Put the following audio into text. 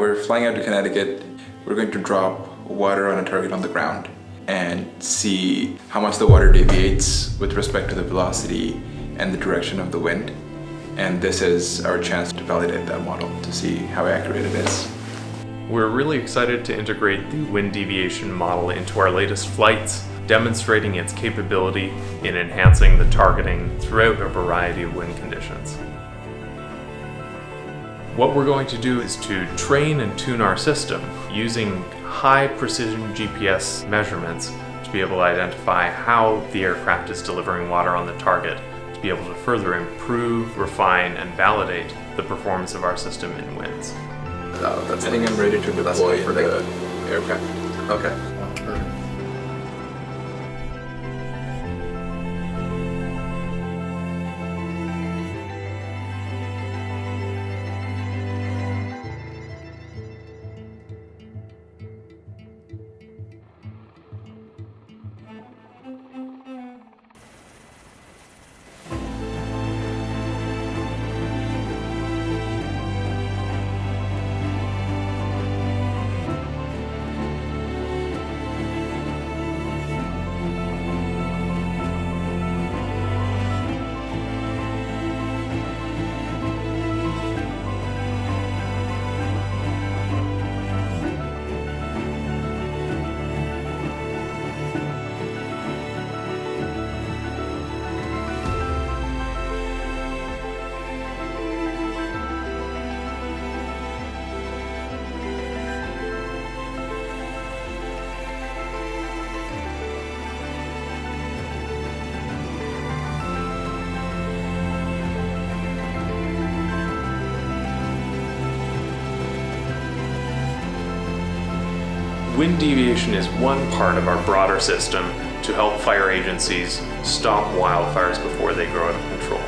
we're flying out to Connecticut. We're going to drop water on a target on the ground and see how much the water deviates with respect to the velocity and the direction of the wind. And this is our chance to validate that model to see how accurate it is. We're really excited to integrate the wind deviation model into our latest flights, demonstrating its capability in enhancing the targeting throughout a variety of wind conditions. What we're going to do is to train and tune our system using high precision GPS measurements to be able to identify how the aircraft is delivering water on the target, to be able to further improve, refine, and validate the performance of our system in winds. I think I'm ready to deploy the aircraft. Okay. Perfect. Wind deviation is one part of our broader system to help fire agencies stop wildfires before they grow out of control.